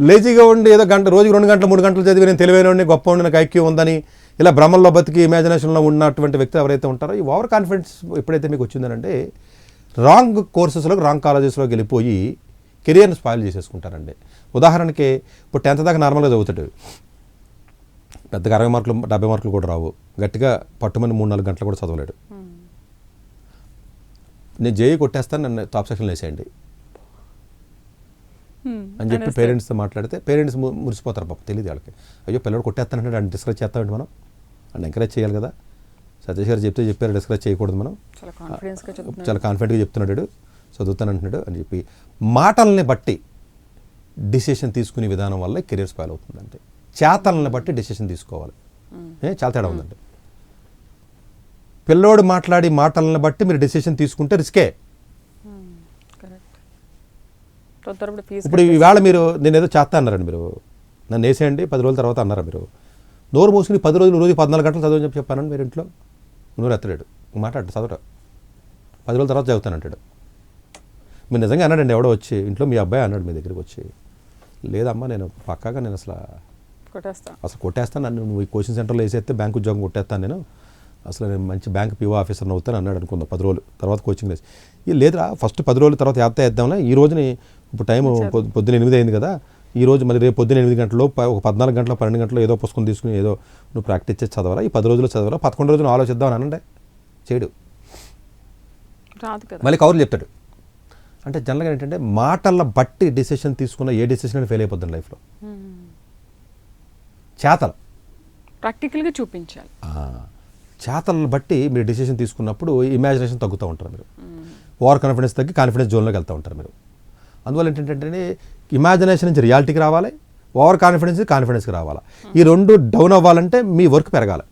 లేజీగా ఉండి ఏదో రోజుకి 2 గంటలు 3 గంటలు చదివి నేను తెలివైన గొప్ప ఉండి నాకు ఐక్యూ ఉందని ఇలా భ్రమంలో బతికి ఇమాజినేషన్లో ఉన్నటువంటి వ్యక్తి ఎవరైతే ఉంటారో ఈ ఓవర్ కాన్ఫిడెన్స్ ఎప్పుడైతే మీకు వచ్చిందనంటే రాంగ్ కోర్సెస్లోకి రాంగ్ కాలేజెస్లోకి వెళ్ళిపోయి కెరియర్ని స్పాయిల్ చేసేసుకుంటారండి. ఉదాహరణకి ఇప్పుడు 10th దాకా నార్మల్గా చదువుతాడు, పెద్దగా 60 మార్కులు 70 మార్కులు కూడా రావు, గట్టిగా పట్టుమని 3-4 గంటలు కూడా చదవలేడు. నేను జేఈ కొట్టేస్తాను, నన్ను టాప్ సెక్షన్లో వేసేయండి అని చెప్పి పేరెంట్స్తో మాట్లాడితే పేరెంట్స్ మురిసిపోతారు. పాప తెలియదు వాళ్ళకి, అయ్యో పిల్లడు కొట్టేస్తానంటే ఆయన డిస్కరేజ్ చేస్తామండి, మనం అని ఎంకరేజ్ చేయాలి కదా. సతీష్ గారు చెప్పారు డిస్కరేజ్ చేయకూడదు, మనం చాలా కాన్ఫిడెంట్గా చెప్తున్నాడు, చదువుతానంటున్నాడు అని చెప్పి మాటల్ని బట్టి డిసిషన్ తీసుకునే విధానం వల్ల కెరీర్ స్పాయిల్ అవుతుందంటే చేతల్ని బట్టి డిసిషన్ తీసుకోవాలి. చాలా తేడా ఉందండి. పిల్లోడు మాట్లాడి మాటలను బట్టి మీరు డిసిషన్ తీసుకుంటే రిస్కే. ఇప్పుడు ఈవేళ మీరు నేను ఏదో చేస్తా అన్నారండి, మీరు నన్ను వేసేయండి 10 రోజుల తర్వాత అన్నారా, మీరు నోరు మూసుకుని 10 రోజులు రోజు 14 గంటలు చదవని చెప్పి చెప్పానండి మీరు ఇంట్లో, నోరు ఎత్తలేడు, మాట్లాడు చదవట 10 రోజుల తర్వాత చదువుతానంటాడు. మీరు నిజంగా అన్నాడండి ఎవడో వచ్చి ఇంట్లో, మీ అబ్బాయి అన్నాడు మీ దగ్గరికి వచ్చి, లేదమ్మా నేను పక్కాగా నేను అసలు కొట్టేస్తాను, నన్ను నువ్వు ఈ కోచింగ్ సెంటర్లో వేసేస్తే బ్యాంక్ ఉద్యోగం కొట్టేస్తాను, నేను అసలు నేను మంచి బ్యాంక్ పిఓ ఆఫీసర్ని అవుతాను అన్నాడు అనుకుందాం 10 రోజులు తర్వాత కోచింగ్ వేసి. లేదురా ఫస్ట్ 10 రోజుల తర్వాత వేద్దాంలే, ఈ రోజుని ఇప్పుడు టైం పొద్దున 8 అయింది కదా, ఈ రోజు మళ్ళీ రేపు పొద్దున 8 గంటల్లో ఒక 14 గంటల 12 గంటలు ఏదో పుస్తకం తీసుకుని ఏదో నువ్వు ప్రాక్టీస్ చేసి చదవరా, ఈ 10 రోజులు చదవరా, 11 రోజులు ఆలోచిద్దాం అని అనండి, చేయడు, మళ్ళీ కవర్లు చెప్తాడు. అంటే జనరల్గా ఏంటంటే మాటల బట్టి డిసిషన్ తీసుకున్న ఏ డిసిషన్ ఫెయిల్ అయిపోతుంది లైఫ్లో. చేతలు ప్రాక్టికల్గా చూపించాలి. చేతలను బట్టి మీరు డిసిషన్ తీసుకున్నప్పుడు ఇమాజినేషన్ తగ్గుతూ ఉంటారు, మీరు ఓవర్ కాన్ఫిడెన్స్ తగ్గి కాన్ఫిడెన్స్ జోన్లోకి వెళ్తూ ఉంటారు మీరు. అందువల్ల ఏంటంటే ఇమాజినేషన్ నుంచి రియాలిటీకి రావాలి, ఓవర్ కాన్ఫిడెన్స్కి రావాలి. ఈ రెండు డౌన్ అవ్వాలంటే మీ వర్క్ పెరగాలి.